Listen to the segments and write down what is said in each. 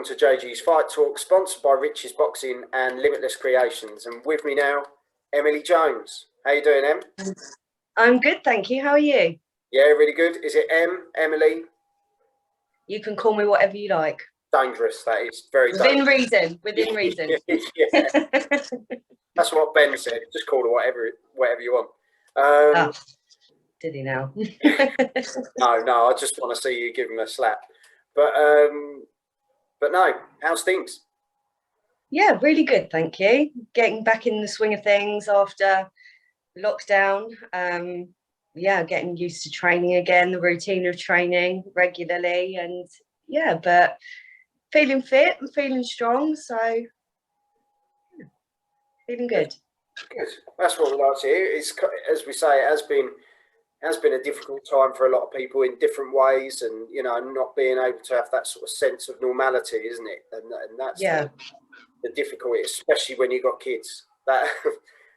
welcome to JG's Fight Talk, sponsored by Rich's Boxing and Limitless Creations. And with me now, Emily Jones. How you doing, Em? I'm good, thank you. How are you? Yeah, really good. Is it Emily? You can call me whatever you like. Dangerous, that is. Very within dangerous. reason. Within reason. Yeah. That's what Ben said. Just call it whatever you want. Did he now? No, I just want to see you give him a slap. But no, how's things? Yeah, really good, thank you. Getting back in the swing of things after lockdown. Yeah, getting used to training again, the routine of training regularly, and yeah, but feeling fit and feeling strong, so yeah, feeling good. Good. That's what we like to hear. It's, as we say, it has been a difficult time for a lot of people in different ways, and not being able to have that sort of sense of normality, isn't it? And that's the difficulty, especially when you've got kids that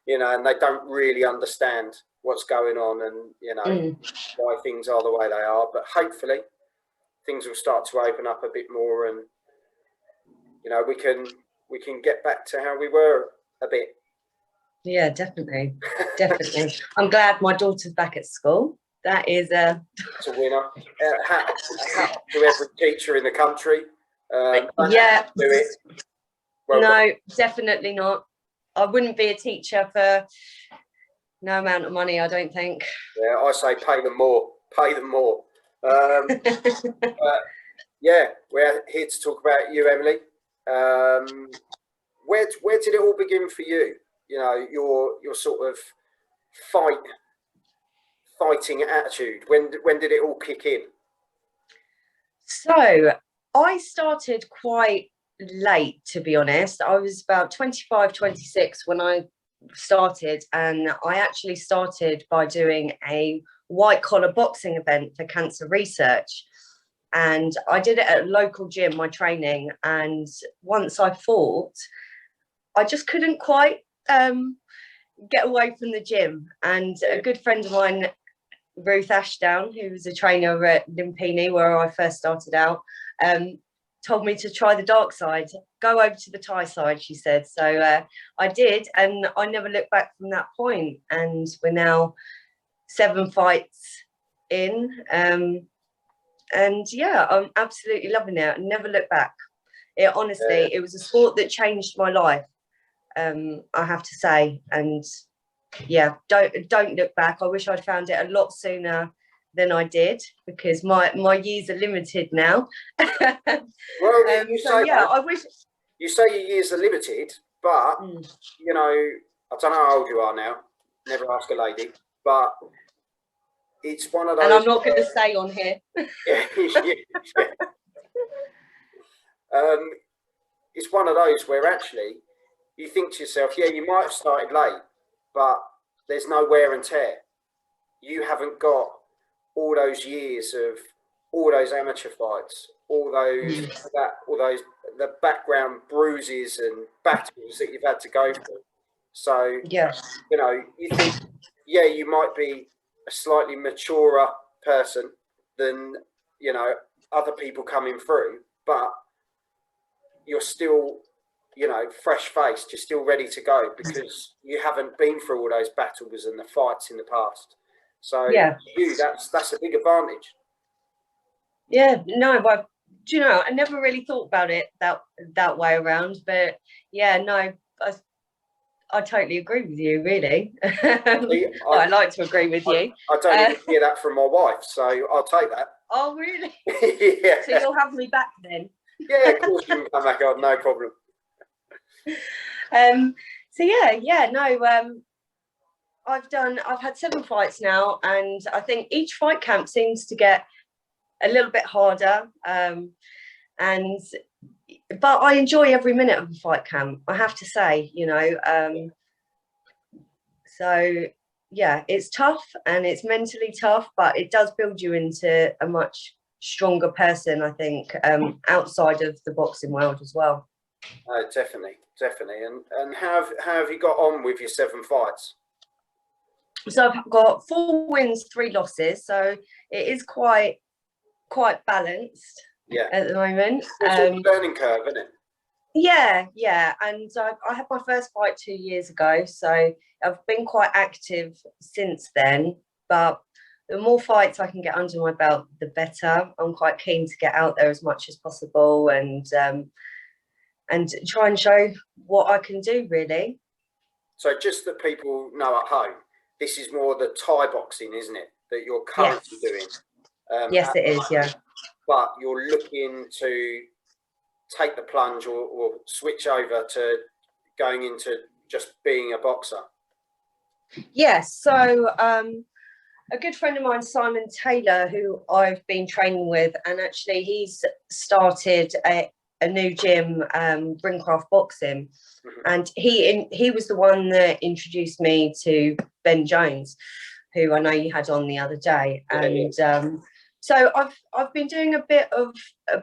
and they don't really understand what's going on, and why things are the way they are. But hopefully things will start to open up a bit more, and we can get back to how we were a bit. Yeah, definitely. I'm glad my daughter's back at school. That is it's a winner. Hat to every teacher in the country. Yeah. Do it. Well, no, definitely not. I wouldn't be a teacher for no amount of money, I don't think. Yeah, I say pay them more. Pay them more. Yeah, we're here to talk about you, Emily. Where did it all begin for you? Your sort of fighting attitude. When did it all kick in? So I started quite late, to be honest. I was about 25, 26 when I started, and I actually started by doing a white collar boxing event for cancer research. And I did it at a local gym, my training. And once I fought, I just couldn't quite get away from the gym. And a good friend of mine, Ruth Ashdown, who was a trainer at Limpini, where I first started out, told me to try the dark side, go over to the Thai side, she said. So I did, and I never looked back from that point. And we're now 7 fights in. And yeah, I'm absolutely loving it. I never look back. It was a sport that changed my life, I have to say. And yeah, don't look back. I wish I'd found it a lot sooner than I did, because my years are limited now. Well, I wish. You say your years are limited, but I don't know how old you are now. Never ask a lady, but it's one of those. And I'm not going to say on here. It's one of those where actually you think to yourself, yeah, you might have started late, but there's no wear and tear. You haven't got all those years of all those amateur fights, all those the background bruises and battles that you've had to go through. So you think, yeah, you might be a slightly maturer person than other people coming through, but you're still fresh faced. You're still ready to go because you haven't been through all those battles and the fights in the past. So that's a big advantage. Yeah, no, but do you know, I never really thought about it that way around. But yeah, no, I totally agree with you, really. I like to agree with you. I don't even hear that from my wife, so I'll take that. Oh, really? Yeah. So you'll have me back then? Yeah, of course you can come back on, no problem. So no, I've had 7 fights now, and I think each fight camp seems to get a little bit harder. But I enjoy every minute of the fight camp, I have to say, so yeah, it's tough and it's mentally tough, but it does build you into a much stronger person, I think, outside of the boxing world as well. Definitely. And how have you got on with your 7 fights? So I've got 4 wins, 3 losses, so it is quite balanced. Yeah. at the moment. It's a learning curve, isn't it? Yeah, and I had my first fight 2 years ago, so I've been quite active since then. But the more fights I can get under my belt, the better. I'm quite keen to get out there as much as possible and try and show what I can do, really. So just that people know at home, this is more the Thai boxing, isn't it? That you're currently Yes, doing. yes, it is. Yeah. But you're looking to take the plunge or switch over to going into just being a boxer. Yes. So a good friend of mine, Simon Taylor, who I've been training with, and actually he's started a new gym, Brincraft Boxing, and he was the one that introduced me to Ben Jones, who I know you had on the other day, and so I've been doing a bit of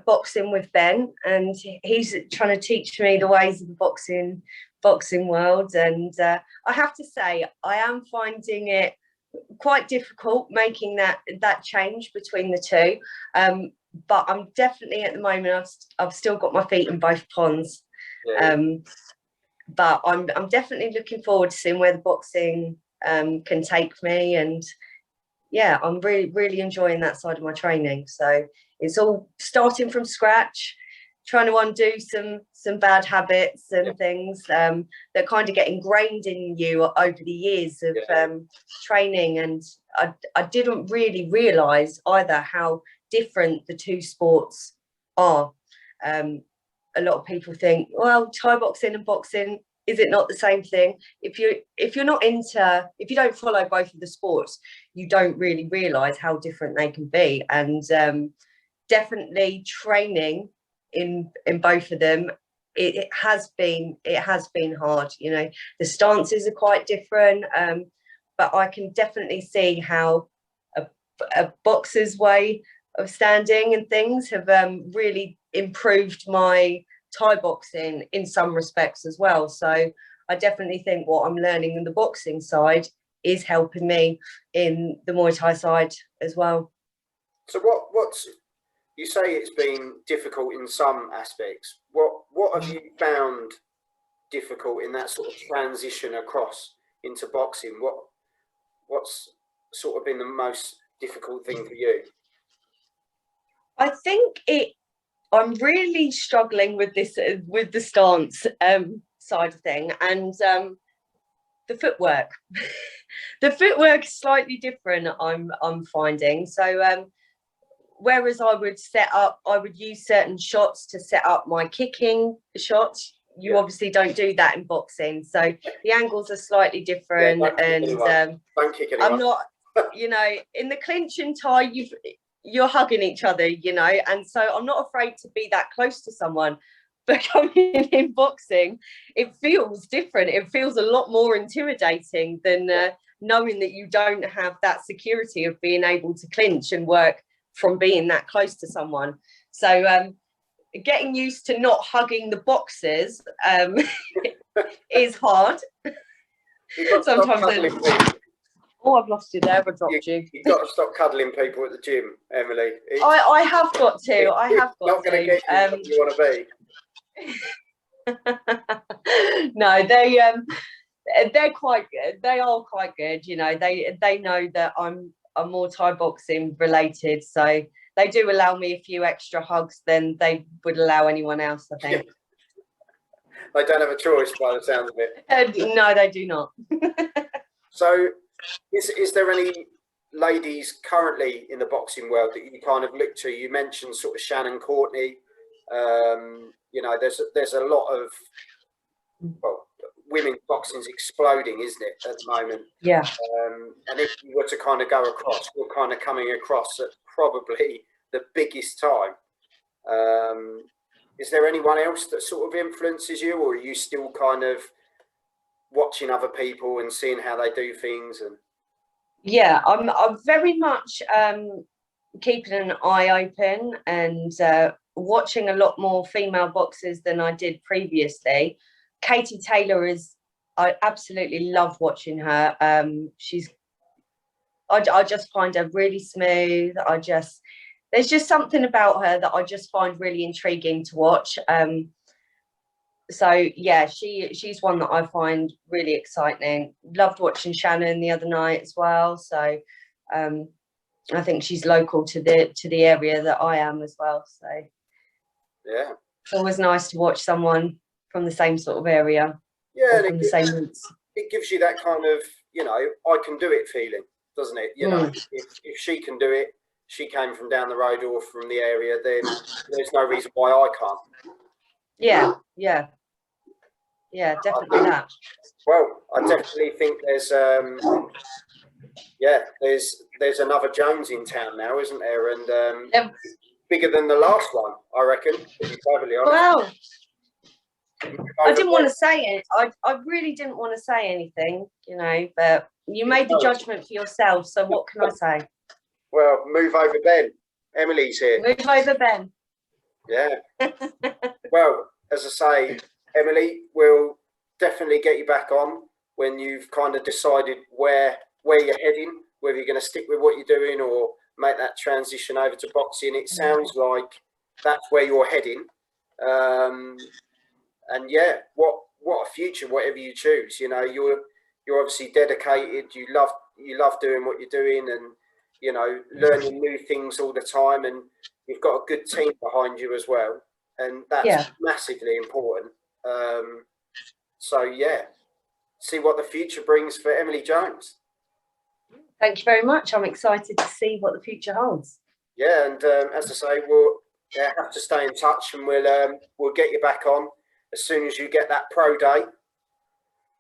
boxing with Ben, and he's trying to teach me the ways of the boxing world, and I have to say I am finding it quite difficult making that change between the two, but I'm definitely at the moment I've still got my feet in both ponds, but I'm definitely looking forward to seeing where the boxing can take me, and yeah, I'm really enjoying that side of my training. So it's all starting from scratch, trying to undo some bad habits and things that kind of get ingrained in you over the years of training. And I didn't really realize either how different the two sports are. A lot of people think, well, Thai boxing and boxing, is it not the same thing? If you don't follow both of the sports, you don't really realize how different they can be. And definitely training in both of them, it has been hard. You know, the stances are quite different, but I can definitely see how a boxer's way of standing and things have really improved my Thai boxing in some respects as well. So I definitely think what I'm learning in the boxing side is helping me in the Muay Thai side as well. So what's you say it's been difficult in some aspects. What have you found difficult in that sort of transition across into boxing? What's sort of been the most difficult thing for you? I think I'm really struggling with this, with the stance side of thing, and the footwork. The footwork is slightly different. I'm finding so. Whereas I would use certain shots to set up my kicking shots. You obviously don't do that in boxing, so the angles are slightly different, and don't kick anyone. I'm not, in the clinch and Thai, you're hugging each other, and so I'm not afraid to be that close to someone. But coming in boxing, it feels different. It feels a lot more intimidating than knowing that you don't have that security of being able to clinch and work from being that close to someone. So getting used to not hugging the boxers is hard. Sometimes I've lost you there. I dropped you. You've got to stop cuddling people at the gym, Emily. I have got to. I have got not going to get you where you want to be. No, they're quite good. They are quite good. They know that I'm more Thai boxing related, so they do allow me a few extra hugs than they would allow anyone else, I think. They don't have a choice by the sound of it. No, they do not. So is there any ladies currently in the boxing world that you kind of look to? You mentioned sort of Shannon Courtney. There's a lot of women boxing's exploding, isn't it, at the moment? Yeah. And if you were to kind of go across, you're kind of coming across at probably the biggest time. Is there anyone else that sort of influences you, or are you still kind of watching other people and seeing how they do things? And yeah, I'm very much keeping an eye open and watching a lot more female boxers than I did previously. Katie Taylor I absolutely love watching her. I just find her really smooth. there's just something about her that I just find really intriguing to watch. So yeah, she's one that I find really exciting. Loved watching Shannon the other night as well. So I think she's local to the area that I am as well. So yeah, it's always nice to watch someone from the same sort of area yeah, or from the same roots. it gives you that kind of, you know, I can do it feeling, doesn't it? You know, if she can do it, she came from down the road or from the area, then there's no reason why I can't. Yeah, yeah, yeah, definitely that. Well, I definitely think there's there's another Jones in town now, isn't there? And bigger than the last one, I reckon, to be perfectly honest. Well, I didn't want to say it. I really didn't want to say anything, you know, but you made the judgment for yourself. So what can I say? Well, move over, Ben. Emily's here. Move over, Ben. Yeah. Well, as I say, Emily, we'll definitely get you back on when you've kind of decided where you're heading, whether you're going to stick with what you're doing or make that transition over to boxing. It sounds like that's where you're heading. And yeah, what a future, whatever you choose. You know, you're obviously dedicated. You love doing what you're doing, and you know, learning new things all the time. And you've got a good team behind you as well, and that's massively important. So yeah, see what the future brings for Emily Jones. Thank you very much. I'm excited to see what the future holds. Yeah, and as I say, we'll have to stay in touch, and we'll get you back on as soon as you get that pro day,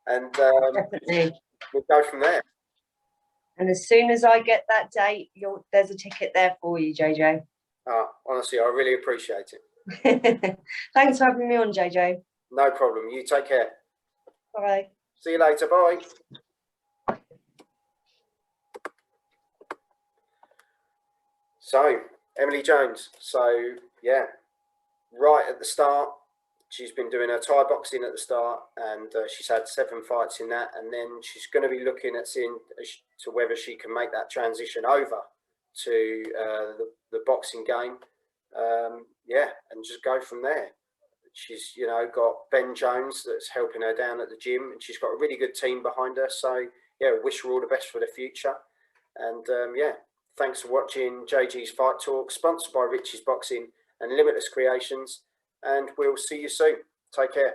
and definitely we'll go from there. And as soon as I get that date, there's a ticket there for you, JJ. Honestly, I really appreciate it. Thanks for having me on, JJ. No problem. You take care. Bye. See you later. Bye. So, Emily Jones. So, yeah, right at the start, she's been doing her Thai boxing at the start, and she's had 7 fights in that. And then she's going to be looking at seeing to whether she can make that transition over to the boxing game. Yeah, and just go from there. She's, you know, got Ben Jones that's helping her down at the gym, and she's got a really good team behind her. So, yeah, wish her all the best for the future. And yeah, thanks for watching JG's Fight Talk, sponsored by Richie's Boxing and Limitless Creations. And we'll see you soon. Take care.